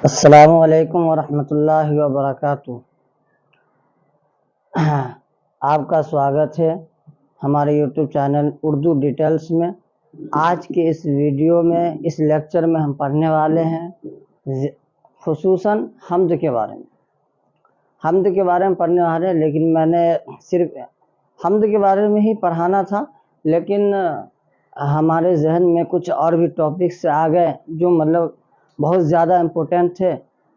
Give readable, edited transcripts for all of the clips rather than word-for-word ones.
السلام علیکم ورحمۃ اللہ وبرکاتہ۔ آپ کا سواگت ہے ہمارے یوٹیوب چینل اردو ڈیٹیلز میں۔ آج کے اس ویڈیو میں اس لیکچر میں ہم پڑھنے والے ہیں خصوصاً حمد کے بارے میں۔ حمد کے بارے میں پڑھنے والے ہیں، لیکن میں نے صرف حمد کے بارے میں ہی پڑھانا تھا، لیکن ہمارے ذہن میں کچھ اور بھی ٹاپکس آ گئے جو بہت زیادہ امپورٹنٹ تھے،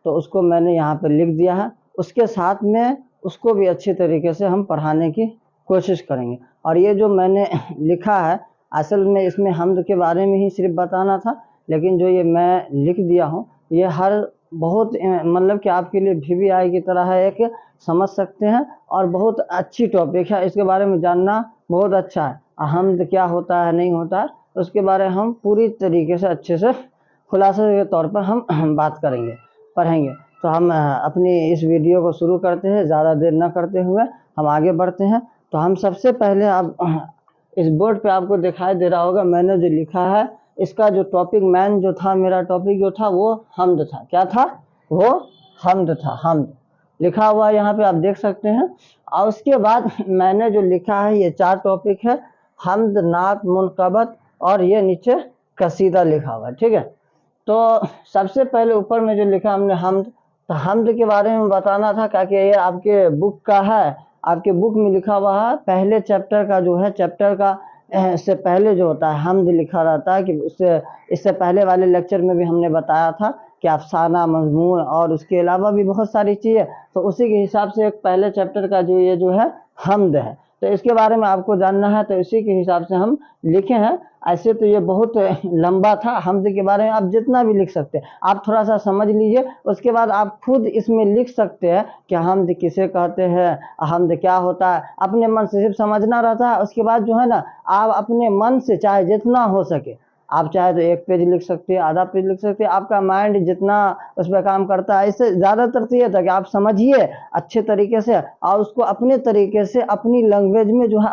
تو اس کو میں نے یہاں پہ لکھ دیا ہے۔ اس کے ساتھ میں اس کو بھی اچھے طریقے سے ہم پڑھانے کی کوشش کریں گے۔ اور یہ جو میں نے لکھا ہے، اصل میں اس میں حمد کے بارے میں ہی صرف بتانا تھا، لیکن جو یہ میں لکھ دیا ہوں یہ بہت کہ آپ کے لیے VVI کی طرح ہے، ایک سمجھ سکتے ہیں، اور بہت اچھی ٹاپک ہے۔ اس کے بارے میں جاننا بہت اچھا ہے، حمد کیا ہوتا ہے نہیں ہوتا ہے، اس کے بارے میں ہم پوری طریقے سے اچھے سے خلاصے کے طور پر ہم بات کریں گے، پڑھیں گے۔ تو ہم اپنی اس ویڈیو کو شروع کرتے ہیں، زیادہ دیر نہ کرتے ہوئے ہم آگے بڑھتے ہیں۔ تو ہم سب سے پہلے اس بورڈ پہ آپ کو دکھائی دے رہا ہوگا، میں نے جو لکھا ہے، اس کا جو ٹاپک مین جو تھا، میرا ٹاپک جو تھا وہ حمد تھا۔ کیا تھا؟ وہ حمد تھا۔ حمد لکھا ہوا یہاں پہ آپ دیکھ سکتے ہیں۔ اور اس کے بعد میں نے جو لکھا ہے، یہ 4 ٹاپک ہے: حمد، نعت، منقبت، اور یہ نیچے قصیدہ لکھا ہوا ہے، ٹھیک ہے۔ تو سب سے پہلے اوپر میں جو لکھا ہم نے حمد، تو حمد کے بارے میں بتانا تھا، کہ یہ آپ کے بک کا ہے، آپ کے بک میں لکھا ہوا ہے۔ پہلے چیپٹر کا جو ہے، چیپٹر کا سے پہلے جو ہوتا ہے حمد لکھا رہتا ہے، کہ اس سے پہلے والے لیکچر میں بھی ہم نے بتایا تھا کہ افسانہ، مضمون اور اس کے علاوہ بھی بہت ساری چیزیں، تو اسی کے حساب سے ایک پہلے چیپٹر کا یہ جو ہے حمد ہے، تو اس کے بارے میں آپ کو جاننا ہے، تو اسی کے حساب سے ہم لکھے ہیں۔ ایسے تو یہ بہت لمبا تھا، حمد کے بارے میں آپ جتنا بھی لکھ سکتے ہیں، آپ تھوڑا سا سمجھ لیجئے، اس کے بعد آپ خود اس میں لکھ سکتے ہیں کہ حمد کسے کہتے ہیں، حمد کیا ہوتا ہے۔ اپنے من سے صرف سمجھنا رہتا ہے، اس کے بعد جو ہے نا، آپ اپنے من سے چاہے جتنا ہو سکے، آپ چاہے تو 1 پیج لکھ سکتے ہیں، آدھا پیج لکھ سکتے ہیں، آپ کا مائنڈ جتنا اس پہ کام کرتا ہے۔ اس سے زیادہ تر تو یہ تھا کہ آپ سمجھیے اچھے طریقے سے، اور اس کو اپنے طریقے سے، اپنی لینگویج میں جو ہے،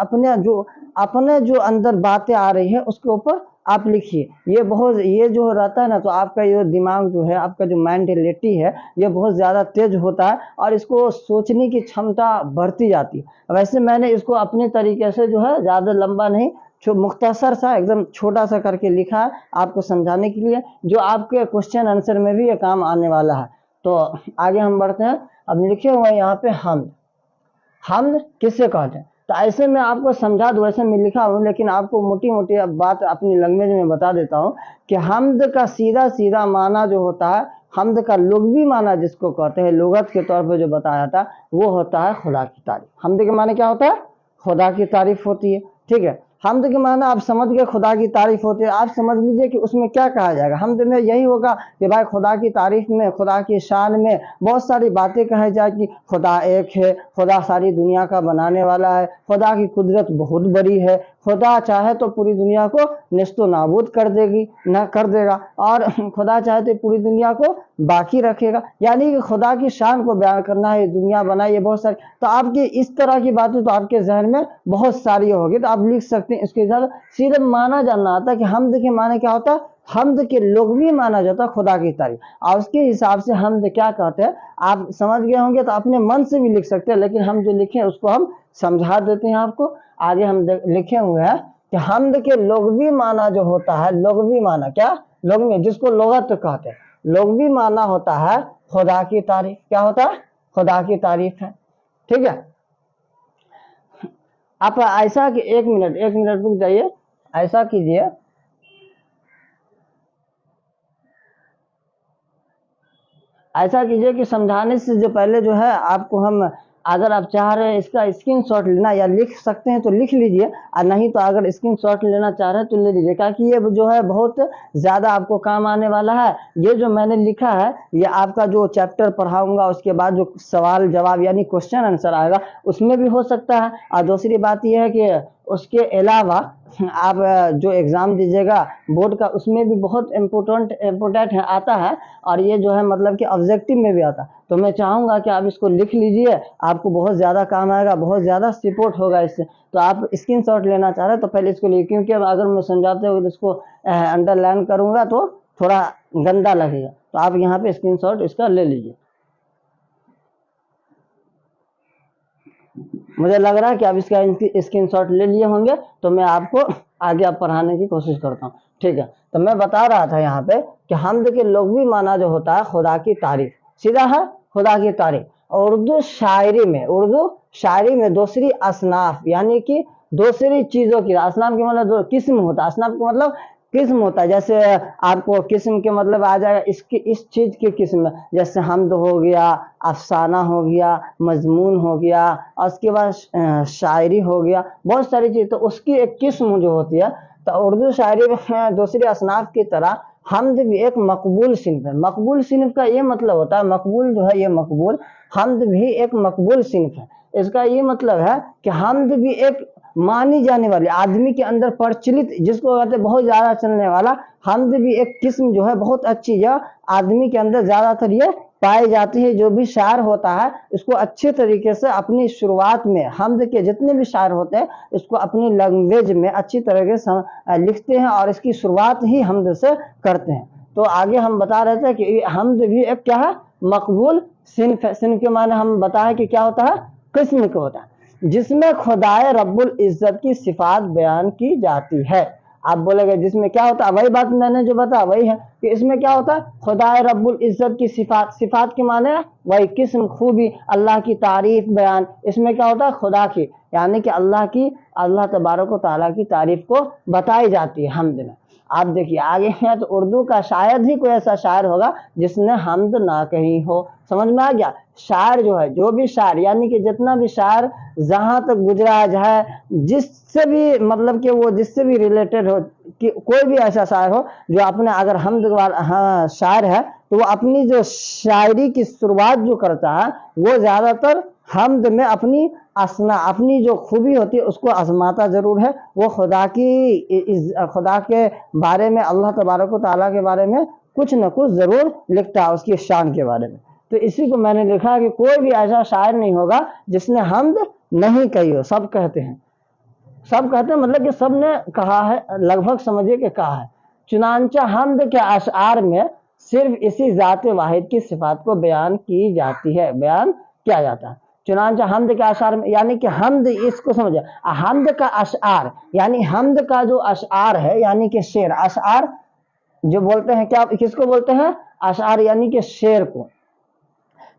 اپنے جو اندر باتیں آ رہی ہیں اس کے اوپر آپ لکھیے۔ یہ جو رہتا ہے نا، تو آپ کا یہ دماغ جو ہے، آپ کا جو مینٹلٹی ہے، یہ بہت زیادہ تیز ہوتا ہے، اور اس کو سوچنے کی چھمتا بڑھتی جاتی ہے۔ ویسے میں نے اس کو اپنے طریقے سے جو ہے، زیادہ لمبا نہیں، مختصر سا، ایک دم چھوٹا سا کر کے لکھا ہے آپ کو سمجھانے کے لیے، جو آپ کے کوشچن آنسر میں بھی یہ کام آنے والا ہے۔ تو آگے ہم بڑھتے ہیں۔ اب لکھے ہوئے ہیں یہاں پہ حمد۔ حمد کس سے کہتے ہیں؟ تو ایسے میں آپ کو سمجھا دوں، ایسے میں لکھا ہوں، لیکن آپ کو موٹی موٹی بات اپنی لینگویج میں بتا دیتا ہوں کہ حمد کا سیدھا سیدھا معنی جو ہوتا ہے، حمد کا لغوی معنی جس کو کہتے ہیں، لغت کے طور پہ جو بتایا تھا، وہ ہوتا ہے خدا کی تعریف۔ حمد کے معنی کیا ہوتا ہے؟ خدا کی تعریف ہوتی ہے، ٹھیک ہے۔ حمد کے معنی آپ سمجھ گئے، خدا کی تعریف ہوتی ہے۔ آپ سمجھ لیجئے کہ اس میں کیا کہا جائے گا۔ حمد میں یہی ہوگا کہ بھائی خدا کی تعریف میں، خدا کی شان میں بہت ساری باتیں کہی جائے کہ خدا ایک ہے، خدا ساری دنیا کا بنانے والا ہے، خدا کی قدرت بہت بڑی ہے، خدا چاہے تو پوری دنیا کو نیست و نابود کر دے گا، اور خدا چاہے تو پوری دنیا کو باقی رکھے گا۔ یعنی کہ خدا کی شان کو بیان کرنا ہے، دنیا بنائی ہے بہت ساری، تو آپ کی اس طرح کی باتیں تو آپ کے ذہن میں بہت ساری ہوگی، تو آپ لکھ سکتے ہیں۔ اس کے ساتھ صرف معنی جاننا آتا ہے کہ حمد کے معنی کیا ہوتا ہے۔ حمد کے لغوی معنی جو ہوتا ہے خدا کی تعریف، اور اس کے حساب سے حمد کیا کہتے ہیں آپ سمجھ گئے ہوں گے، تو اپنے من سے بھی لکھ سکتے ہیں، لیکن ہم جو لکھیں اس کو ہم سمجھا دیتے ہیں آپ کو۔ آگے ہم لکھے ہوئے ہیں کہ حمد کے لغوی معنی جو ہوتا ہے، لغوی معنی کیا؟ لغوی، جس کو لغت کہتے ہیں، لغوی معنی ہوتا ہے خدا کی تعریف۔ کیا ہوتا ہے؟ خدا کی تعریف ہے، ٹھیک ہے۔ آپ ایسا کہ 1 منٹ رک جائیے، ایسا کیجئے، کہ سمجھانے سے جو پہلے جو ہے آپ کو ہم، اگر آپ چاہ رہے ہیں اس کا اسکرین شاٹ لینا، یا لکھ سکتے ہیں تو لکھ لیجئے، اور نہیں تو اگر اسکرین شاٹ لینا چاہ رہے ہیں تو لے لیجئے، تاکہ یہ جو ہے بہت زیادہ آپ کو کام آنے والا ہے۔ یہ جو میں نے لکھا ہے، یہ آپ کا جو چیپٹر پڑھاؤں گا، اس کے بعد جو سوال جواب یعنی کوشچن آنسر آئے گا، اس میں بھی ہو سکتا ہے۔ اور دوسری بات یہ ہے کہ اس کے علاوہ آپ جو ایگزام دیجیے گا بورڈ کا، اس میں بھی بہت امپورٹنٹ آتا ہے، اور یہ جو ہے کہ آبجیکٹو میں بھی آتا ہے۔ تو میں چاہوں گا کہ آپ اس کو لکھ لیجئے، آپ کو بہت زیادہ کام آئے گا، بہت زیادہ سپورٹ ہوگا اس سے۔ تو آپ اسکرین شاٹ لینا چاہ رہے ہیں تو پہلے اس کو لیجئے، کیونکہ اگر میں سمجھاتے ہوئے اس کو انڈر لائن کروں گا تو تھوڑا گندا لگے گا، तो आप यहाँ पे स्क्रीनशॉट इसका ले लीजिए। मुझे लग रहा है कि आप इसका स्क्रीनशॉट ले लिए होंगे, तो मैं आपको आगे आप पढ़ाने की कोशिश करता हूँ, ठीक है। तो मैं बता रहा था यहाँ पे कि हम्द के लुग़वी माना जो होता है खुदा की तारीफ, सीधा है खुदा की तारीफ। और उर्दू शायरी में दूसरी असनाफ यानी कि दूसरी चीजों की, असनाफ के मतलब दो किस्म होता है, असनाफ का मतलब किस्म होता है। जैसे आपको किस्म के मतलब आ जाएगा इसकी इस चीज की किस्म, जैसे हमद हो गया, अफसाना हो गया, मजमून हो गया, और उसके बाद शायरी हो गया, बहुत सारी चीज। तो उसकी एक किस्म जो होती है, तो उर्दू शायरी में दूसरी असनाफ की तरह हमद भी एक मकबूल सिन्फ है। मकबूल सिन्फ का ये मतलब होता है, मकबूल जो है ये मकबूल, हमद भी एक मकबूल सिन्फ है। इसका ये मतलब है कि हमद भी एक मानी जाने वाली, आदमी के अंदर प्रचलित, जिसको कहते हैं बहुत ज्यादा चलने वाला, हमद भी एक किस्म जो है बहुत अच्छी है, आदमी के अंदर ज्यादातर ये पाई जाती है। जो भी शायर होता है इसको अच्छे तरीके से अपनी शुरुआत में, हमद के जितने भी शायर होते हैं इसको अपनी लैंग्वेज में अच्छी तरीके से लिखते हैं और इसकी शुरुआत ही हमद से करते हैं। तो आगे हम बता रहे थे कि हमद भी एक क्या है, मकबूल सिन्फ है। सिन्फ के माने हम बताए कि क्या होता है, किस्म का होता है, जिसमें खुदाए रब्बुल इज्जत की सिफात बयान की जाती है। आप बोलेंगे जिसमें क्या होता है, वही बात मैंने जो बताया वही है कि इसमें क्या होता है, खुदाए रब्बुल इज्जत की सिफात, सिफात के माने वही किस्म, खूबी, अल्लाह की तारीफ बयान। इसमें क्या होता है, खुदा की यानी कि अल्लाह तबारक व तआला की तारीफ को बताई जाती है हमद में। आप देखिए आगे है, तो उर्दू का शायद ही कोई ऐसा शायर होगा जिसने हमद ना कही हो। समझ में आ गया। शायर जो है, जो भी शायर यानी कि जितना भी शायर जहां तक गुजरा है, जिससे भी मतलब कि वो जिससे भी रिलेटेड हो, कि कोई भी ऐसा शायर हो जो अपने अगर हमद वाला हाँ शायर है, तो वो अपनी जो शायरी की शुरुआत जो करता है वो ज्यादातर हमद में अपनी अपनी जो खूबी होती है उसको आजमाता जरूर है। वो खुदा के बारे में, अल्लाह तबारक व तआला के बारे में कुछ न कुछ जरूर लिखता है, उसकी शान के बारे में। तो इसी को मैंने लिखा कि कोई भी ऐसा शायर नहीं होगा जिसने हमद नहीं कही हो। सब कहते हैं मतलब कि सब ने कहा है, लगभग समझिए कि कहा है। चुनांचा हमद के अशआर में सिर्फ इसी जात वाहिद की सिफात को बयान किया जाता है। चुनांचा हमद के अशआर में, यानी कि हमद, इसको समझिए, हमद का अशआर यानी हमद का जो अशआर है यानी कि शेर, अशआर जो बोलते हैं, क्या किसको बोलते हैं, अशआर यानी कि शेर को।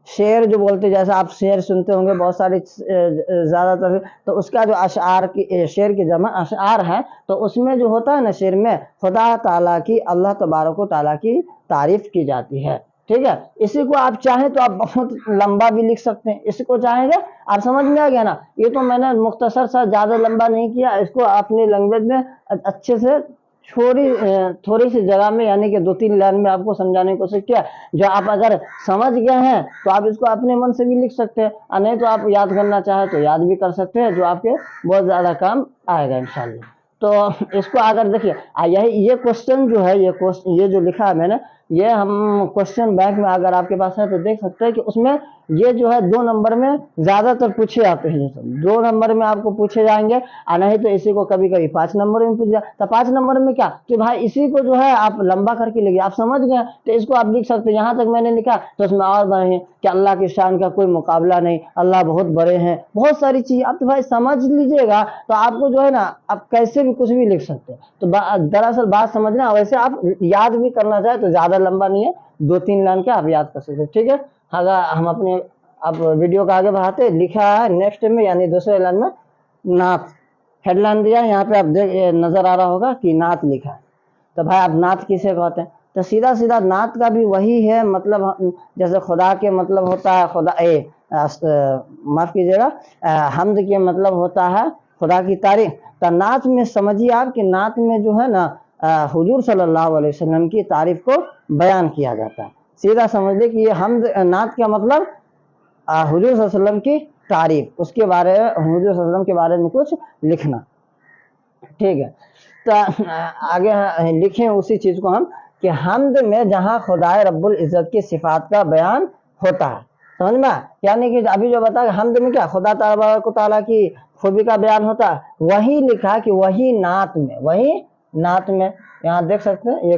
शेर जो बोलते हैं, जैसे आप शेर सुनते होंगे बहुत सारे ज्यादातर, तो उसका जो अशआर की, शेर की जमा अशआर है, तो उसमें जो होता है ना शेर में, खुदा ताला की, अल्लाह तबारक व तआला की तारीफ की जाती है। ठीक है। इसी को आप चाहें तो आप बहुत लंबा भी लिख सकते हैं, इसको चाहेंगे। आप समझ में आ गया ना। ये तो मैंने मुख्तसर सा, ज्यादा लंबा नहीं किया, इसको अपनी लैंग्वेज में अच्छे से थोड़ी सी जगह में यानी कि 2-3 लाइन में आपको समझाने की कोशिश किया। जो आप अगर समझ गए हैं तो आप इसको अपने मन से भी लिख सकते हैं, और नहीं तो आप याद करना चाहे तो याद भी कर सकते हैं, जो आपके बहुत ज्यादा काम आएगा इंशाल्लाह। तो इसको अगर देखिए, यही ये क्वेश्चन जो है, ये जो लिखा है मैंने, ये हम क्वेश्चन बैंक में अगर आपके पास है तो देख सकते हैं कि उसमें ये जो है 2 नंबर में ज्यादातर पूछे जाते हैं। ये सब 2 नंबर में आपको पूछे जाएंगे, और नहीं तो इसी को कभी कभी 5 नंबर में पूछ जाए। तो 5 नंबर में क्या, तो भाई इसी को जो है आप लंबा करके लिखिए। आप समझ गए तो इसको आप लिख सकते हैं। यहाँ तक मैंने लिखा तो उसमें और बड़े हैं कि अल्लाह की शान का कोई मुकाबला नहीं, अल्लाह बहुत बड़े हैं, बहुत सारी चीज। आप तो भाई समझ लीजिएगा तो आपको जो है ना, आप कैसे भी कुछ भी लिख सकते हैं। तो दरअसल बात समझना, वैसे आप याद भी करना चाहे तो ज्यादा लंबा नहीं है, 2-3 लाइन के आप याद कर सकते हैं। ठीक है। अगर हम अपने अब वीडियो का आगे बढ़ाते, लिखा है नेक्स्ट में यानी दूसरे लाइन में नात, हेडलाइन दिया यहाँ पे, आप नजर आ रहा होगा कि नात लिखा है। तो भाई आप नात किसे कहते हैं, तो सीधा सीधा नात का भी वही है, मतलब जैसे खुदा के मतलब होता है खुदा, माफ कीजिएगा, हमद के मतलब होता है खुदा की तारीफ। तो नात में समझिए आप कि नात में जो है ना, हुजूर सल्लल्लाहु अलैहि वसल्लम की तारीफ को बयान किया जाता है। सीधा समझ ले कि ये हमद, नात का मतलब हुजूर सल्लल्लाहु अलैहि वसल्लम की तारीफ, उसके बारे में, हुजूर सल्लल्लाहु अलैहि वसल्लम के बारे में कुछ लिखना। ठीक है। तो आगे लिखें उसी चीज को हम कि हमद में जहां खुदाए रब्बुल इज्जत की सिफात का बयान होता है। समझ में, यानी कि अभी जो बताया हमद में क्या, खुदा तबारक व तआला की खूबी का बयान होता है, वही लिखा कि वही नात में यहाँ देख सकते हैं,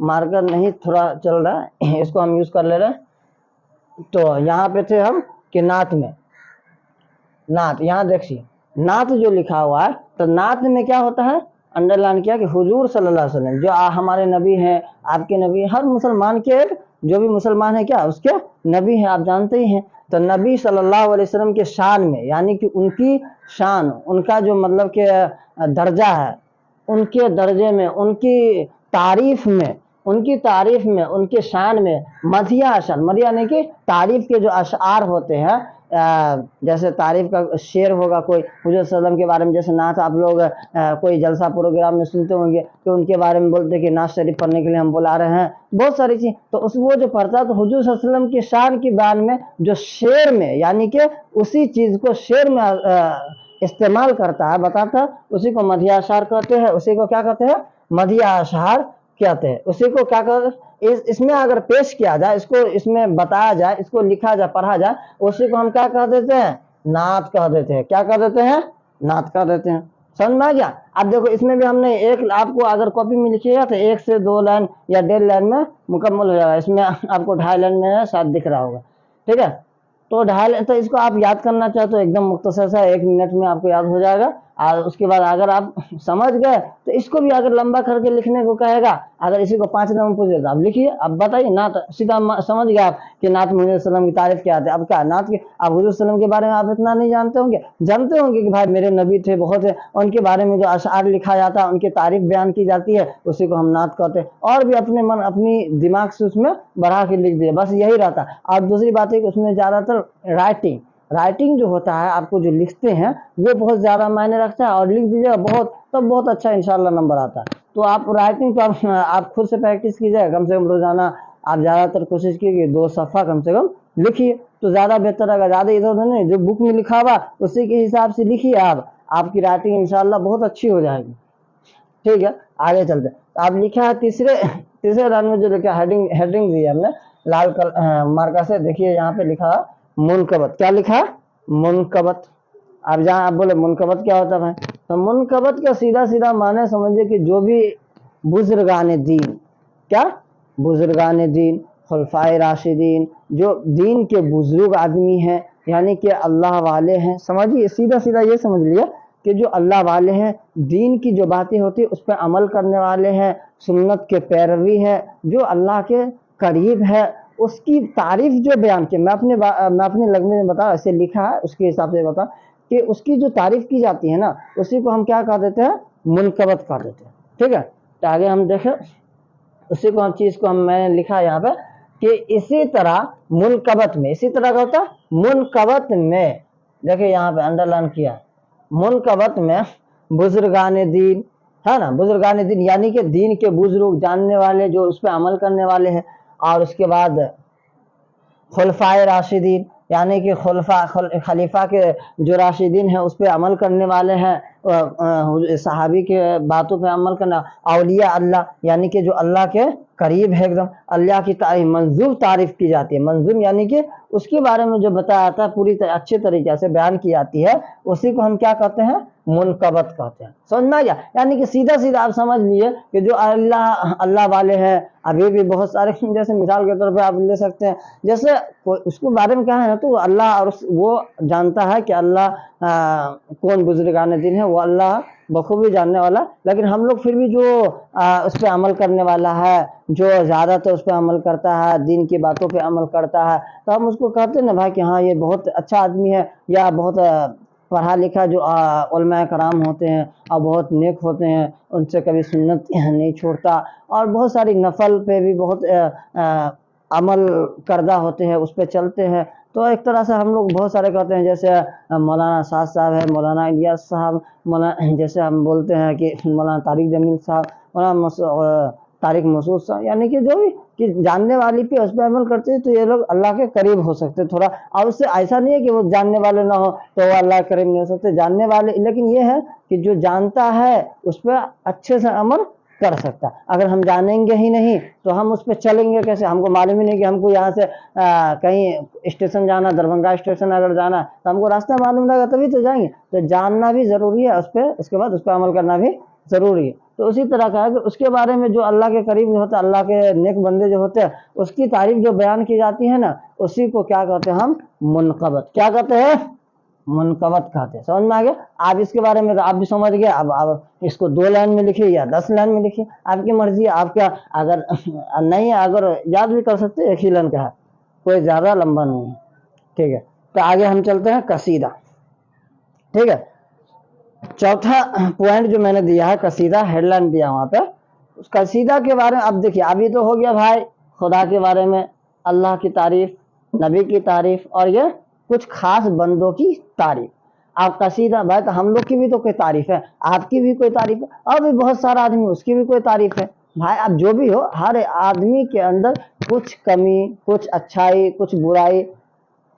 मार्कर नहीं थोड़ा चल रहा है, इसको हम यूज कर ले रहे हैं। तो यहाँ पे थे हम कि नात में, नात, यहाँ देखिए नात जो लिखा हुआ है, तो नात में क्या होता है, अंडरलाइन किया कि हुजूर सल्लल्लाहु अलैहि वसल्लम जो हमारे नबी हैं, आपके नबी, हर मुसलमान के, जो भी मुसलमान है क्या उसके नबी हैं, आप जानते ही हैं। तो नबी सल्लल्लाहु अलैहि वसल्लम के शान में, यानी कि उनकी शान, उनका जो मतलब के दर्जा है, उनके दर्जे में, उनकी तारीफ में, उनके शान में मदिया अशर, मदिया नहीं कि तारीफ के जो अशआर होते हैं, जैसे तारीफ का शेर होगा कोई हुजूर सल्लम के बारे में, जैसे नात आप लोग कोई जलसा प्रोग्राम में सुनते होंगे तो उनके बारे में बोलते हैं कि नात शरीफ पढ़ने के लिए हम बुला रहे हैं, बहुत सारी चीज। तो उस वो जो पढ़ता है तो हुजूर सल्लम की शान की बयान में जो शेर में, यानी कि उसी चीज को शेर में इस्तेमाल करता है, बताता है, उसी को मदिया अशआर कहते हैं। उसी को क्या कहते हैं, मदिया अशआर कहते हैं। उसी को क्या कहते हैं, इसमें अगर पेश किया जाए, इसको इसमें बताया जाए, इसको लिखा जाए, पढ़ा जाए, उसी को हम क्या कह देते हैं, नात कह देते हैं। क्या कह देते हैं, नात कह देते हैं। समझ में आ गया। अब देखो इसमें भी हमने एक, आपको अगर कॉपी में लिखिएगा तो 1 से 2 लाइन या 1.5 लाइन में मुकम्मल हो जाएगा। इसमें आपको 2.5 लाइन में शायद दिख रहा होगा, ठीक है। तो 2.5 लाइन, तो इसको आप याद करना चाहे तो एकदम मुख्तसर सा 1 मिनट में आपको याद हो जाएगा। और उसके बाद अगर आप समझ गए तो इसको भी अगर लंबा करके लिखने को कहेगा, अगर इसी को 5 नंबर पूछे तो आप लिखिए, अब बताइए नात, सीधा समझ गया आप कि नात में हुजूर सल्लम की तारीफ क्या आती है। अब क्या नात के, आप हुजूर सल्लम के बारे में आप इतना नहीं जानते होंगे, जानते होंगे कि भाई मेरे नबी थे, बहुत है, उनके बारे में जो अशआर लिखा जाता है, उनकी तारीफ बयान की जाती है, उसी को हम नात कहते हैं। और भी अपने मन, अपनी दिमाग से उसमें बढ़ा के लिख दिए, बस यही रहता है। और दूसरी बात है कि उसमें ज्यादातर राइटिंग जो होता है, आपको जो लिखते हैं वो बहुत ज़्यादा मायने रखता है। और लिख दीजिएगा बहुत, तब बहुत अच्छा इंशाल्लाह नंबर आता है। तो आप राइटिंग तो आप खुद से प्रैक्टिस कीजिएगा, कम से कम रोजाना आप ज़्यादातर कोशिश कीजिए 2 सफ़ा कम से कम लिखिए, तो ज़्यादा बेहतर रहेगा। ज़्यादा इधर उधर नहीं, जो बुक में लिखा हुआ उसी के हिसाब से लिखिए आप, आपकी राइटिंग इंशाल्लाह बहुत अच्छी हो जाएगी, ठीक है। आगे चलते हैं। तो आप लिखा है तीसरे लाइन में जो लिखा हेडिंग दी है हमने लाल मार्कर से, देखिए यहाँ पे लिखा है मुनकबत। क्या लिखा है, मुनकबत। अब जहाँ आप बोले मुनकबत क्या होता है भाई, तो मुनकबत का सीधा सीधा माने समझिए कि जो भी बुजुर्गान दीन, क्या, बुजुर्गान दीन, खुलफाए राशिदीन, जो दीन के बुजुर्ग आदमी हैं, यानी कि अल्लाह वाले हैं, समझिए सीधा सीधा ये समझ लिया कि जो अल्लाह वाले हैं, दीन की जो बातें होती है उस पर अमल करने वाले हैं, सुन्नत के पैरवी है, जो अल्लाह के करीब है, उसकी तारीफ जो बयान की, मैं अपने लफ्ज़ में बता, ऐसे लिखा है उसके हिसाब से बता कि उसकी जो तारीफ की जाती है ना, उसी को हम क्या कह देते हैं, मुनकबत कह देते हैं, ठीक है। तो आगे हम देखें उसी को, हम चीज़ को मैंने लिखा यहाँ पे कि इसी तरह मुनकबत में, इसी तरह का होता है मुनकबत में, देखिए यहाँ पे अंडरलाइन किया, मुनकबत में बुजुर्गान दीन है ना, बुजुर्गान दीन यानी कि दीन के बुजुर्ग, जानने वाले, जो उस पर अमल करने वाले हैं। और उसके बाद खुलफाए राशिदीन, यानी कि खलीफा के जो राशिदीन हैं उस पर अमल करने वाले हैं, सहाबी के बातों पे अमल करना। औलिया अल्लाह, यानी कि जो अल्लाह के करीब है एकदम, अल्लाह की तारीफ, मंजूम तारीफ की जाती है। मंजूम यानी कि उसके बारे में जो बताया जाता है पूरी अच्छे तरीके से बयान की जाती है, उसी को हम क्या कहते हैं, मुनकबत कहते हैं। समझ में आ गया। यानी कि सीधा सीधा आप समझ लिए कि जो अल्लाह वाले हैं, अभी भी बहुत सारे, जैसे मिसाल के तौर पे आप ले सकते हैं, जैसे उसको बारे में क्या है ना, तो अल्लाह, और वो जानता है कि अल्लाह कौन बुजुर्गान दीन है, वो अल्लाह बखूबी जानने वाला। लेकिन हम लोग फिर भी जो उस पर अमल करने वाला है, जो ज़्यादातर उस पर अमल करता है, दीन की बातों पे अमल करता है, तो हम उसको कहते हैं ना भाई कि हाँ ये बहुत अच्छा आदमी है, या बहुत पढ़ा लिखा जो उलमा कराम होते हैं और बहुत नेक होते हैं, उनसे कभी सुन्नत नहीं छोड़ता, और बहुत सारी नफल पे भी बहुत अमल करदा होते हैं, उस पर चलते हैं। तो एक तरह से हम लोग बहुत सारे कहते हैं, जैसे मौलाना साद साहब है, मौलाना इलियास साहब, मौलाना, जैसे हम बोलते हैं कि मौलाना तारिक जमील साहब, मौलाना तारिक मसूद साहब, यानी कि जो भी कि जानने वाली पे उस पर अमल करते हैं, तो ये लोग अल्लाह के करीब हो सकते थोड़ा। और उससे ऐसा नहीं है कि वो जानने वाले ना हो तो वो अल्लाह के करीब नहीं हो सकते, जानने वाले, लेकिन ये है कि जो जानता है उस पर अच्छे से अमल कर सकता है। अगर हम जानेंगे ही नहीं तो हम उस पर चलेंगे कैसे, हमको मालूम ही नहीं कि हमको यहाँ से कहीं स्टेशन जाना, दरभंगा स्टेशन अगर जाना, तो हमको रास्ता मालूम रहेगा तभी तो जाएंगे। तो जानना भी ज़रूरी है उस पर, उसके बाद उस पर अमल करना भी ضروری ہے. تو اسی طرح کا ہے کہ اس کے بارے میں جو اللہ کے قریب جو ہوتا ہے, اللہ کے نیک بندے جو ہوتے ہیں, اس کی تعریف جو بیان کی جاتی ہے نا, اسی کو کیا کہتے ہیں ہم, منقبت. کیا کہتے ہیں, منقبت کہتے ہیں. سمجھ میں آ گیا. آپ اس کے بارے میں آپ بھی سمجھ گئے. اب آپ اس کو 2 لائن میں لکھیے یا 10 لائن میں لکھیے, آپ کی مرضی ہے. آپ کیا اگر نہیں ہے, اگر یاد بھی کر سکتے, ایک ہی لائن کا ہے, کوئی زیادہ لمبا نہیں ہے. ٹھیک ہے, تو آگے ہم چلتے ہیں قصیدہ. ٹھیک ہے, چوتھا پوائنٹ جو میں نے دیا ہے قصیدہ, ہیڈ لائن دیا وہاں پہ, اس قصیدہ کے بارے میں. اب دیکھیے, ابھی تو ہو گیا بھائی خدا کے بارے میں, اللہ کی تعریف, نبی کی تعریف, اور یہ کچھ خاص بندوں کی تعریف. آپ قصیدہ بھائی, تو ہم لوگ کی بھی تو کوئی تعریف ہے, آپ کی بھی کوئی تعریف ہے, اور بھی بہت سارا آدمی اس کی بھی کوئی تعریف ہے بھائی. اب جو بھی ہو, ہر آدمی کے اندر کچھ کمی, کچھ اچھائی, کچھ برائی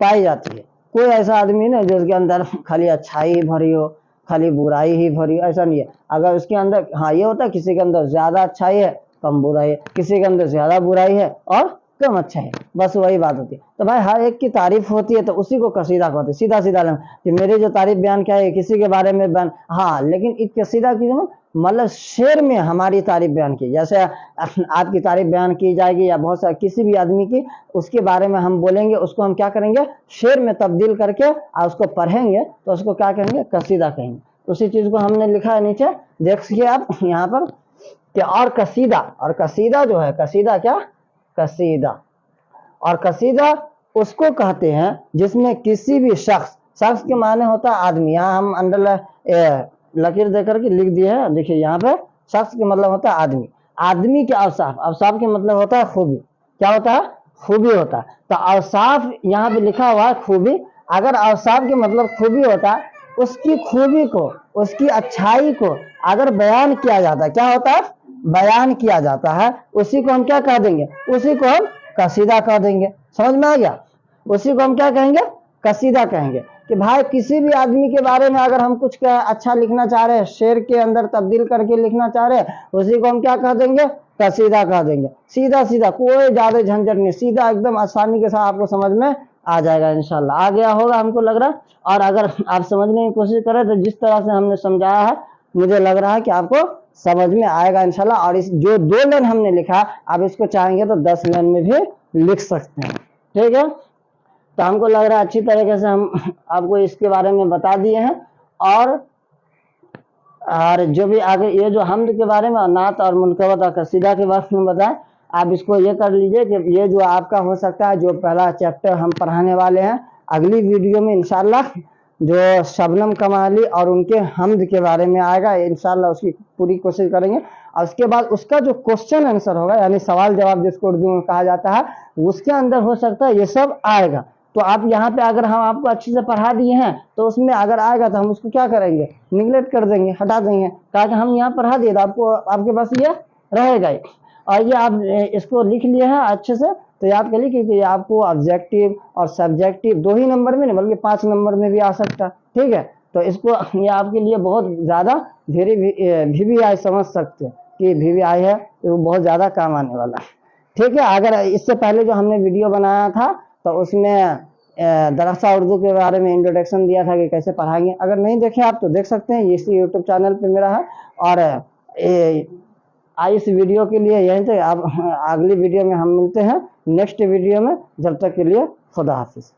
پائی جاتی ہے. کوئی ایسا آدمی نہیں جو اس کے اندر خالی اچھائی ہی بھری ہو, خالی برائی ہی بھری ہو, ایسا نہیں ہے. اگر اس کے اندر, ہاں یہ ہوتا ہے کسی کے اندر زیادہ اچھائی ہے, کم برائی ہے, کسی کے اندر زیادہ برائی ہے اور کم اچھا ہے, بس وہی بات ہوتی ہے. تو بھائی ہر ایک کی تعریف ہوتی ہے, تو اسی کو قصیدہ کہتے ہیں. سیدھا سیدھا کہ میری جو تعریف بیان کیا ہے کسی کے بارے میں بیان, ہاں, لیکن ایک قصیدہ کی مطلب شعر میں ہماری تعریف بیان کی, جیسے آپ کی تعریف بیان کی جائے گی یا بہت سارا کسی بھی آدمی کی, اس کے بارے میں ہم بولیں گے, اس کو ہم کیا کریں گے, شعر میں تبدیل کر کے, اور اس کو پڑھیں گے تو اس کو کیا کہیں گے, قصیدہ کہیں گے. اسی چیز کو ہم نے لکھا ہے نیچے, دیکھیے آپ یہاں پر کہ اور قصیدہ جو ہے, قصیدہ کیا, قصیدہ اور قصیدہ اس کو کہتے ہیں جس میں کسی بھی شخص کے معنی ہوتا ہے آدمی. یہاں ہم انڈر لکیر دے کر کے لکھ دیے ہیں, دیکھیے یہاں پہ شخص کے مطلب ہوتا ہے آدمی. آدمی کے اوصاف کے مطلب ہوتا ہے خوبی. کیا ہوتا ہے, خوبی ہوتا ہے. تو اوصاف یہاں پہ لکھا ہوا ہے خوبی. اگر اوصاف کے مطلب خوبی ہوتا ہے, اس کی خوبی کو, اس کی اچھائی کو اگر بیان کیا جاتا ہے, کیا ہوتا ہے, بیان کیا جاتا ہے, اسی کو ہم کیا کہہ دیں گے, اسی کو ہم قصیدہ کہہ دیں گے. سمجھ میں آ گیا, اسی کو ہم کیا کہیں گے, قصیدہ کہیں گے. کہ بھائی کسی بھی آدمی کے بارے میں اگر ہم کچھ اچھا لکھنا چاہ رہے ہیں, شعر کے اندر تبدیل کر کے لکھنا چاہ رہے ہیں, اسی کو ہم کیا کہہ دیں گے, قصیدہ کہہ دیں گے. سیدھا سیدھا, کوئی زیادہ جھنجھٹ نہیں, سیدھا ایک دم آسانی کے ساتھ آپ کو سمجھ میں آ جائے گا انشاءاللہ. آ گیا ہوگا ہم کو لگ رہا ہے. اور اگر آپ سمجھنے کی کوشش کریں تو جس طرح سے ہم نے سمجھایا ہے, مجھے لگ رہا ہے کہ آپ کو سمجھ میں آئے گا انشاءاللہ. اور اس جو 2 لائن ہم نے لکھا, آپ اس کو چاہیں گے تو 10 لائن میں بھی لکھ سکتے ہیں. ٹھیک ہے, تو ہم کو لگ رہا ہے اچھی طریقے سے ہم آپ کو اس کے بارے میں بتا دیے ہیں. اور جو بھی آگے یہ جو حمد کے بارے میں, نعت اور منقبت اور قصیدہ کے بارے میں بتائیں, آپ اس کو یہ کر لیجئے کہ یہ جو آپ کا ہو سکتا ہے جو پہلا چیپٹر ہم پڑھانے والے ہیں, اگلی ویڈیو میں انشاءاللہ جو شبنم کمالی اور ان کے حمد کے بارے میں آئے گا, انشاءاللہ اس کی پوری کوشش کریں گے. اور اس کے بعد اس کا جو کوسچن آنسر ہوگا, یعنی سوال جواب جس کو اردو میں کہا جاتا ہے, اس کے اندر ہو سکتا ہے یہ سب آئے گا. تو آپ یہاں پہ اگر ہم آپ کو اچھے سے پڑھا دیے ہیں, تو اس میں اگر آئے گا تو ہم اس کو کیا کریں گے, نیگلیکٹ کر دیں گے, ہٹا دیں گے, تاکہ ہم یہاں پڑھا دیے تو آپ کے پاس یہ رہے گا. اور یہ آپ اس کو لکھ لیے ہیں اچھے سے, تو یاد کر لیجیے کہ یہ آپ کو آبجیکٹیو اور سبجیکٹیو 2 ہی نمبر میں نہیں بلکہ 5 نمبر میں بھی آ سکتا. ٹھیک ہے, تو اس کو یہ آپ کے لیے بہت زیادہ بھی آئی سمجھ سکتے ہیں کہ بھی آئی ہے, وہ بہت زیادہ کام آنے والا ہے. ٹھیک ہے, اگر اس سے پہلے جو ہم نے ویڈیو بنایا تھا تو اس میں درختہ اردو کے بارے میں انٹروڈکشن دیا تھا کہ کیسے پڑھائیں گے. اگر نہیں دیکھے آپ تو دیکھ سکتے ہیں, اسی یوٹیوب چینل پہ میرا ہے. اور اس ویڈیو کے لیے یہیں تک. اگلی ویڈیو میں ہم ملتے ہیں نیکسٹ ویڈیو میں. جب تک کے لیے خدا حافظ.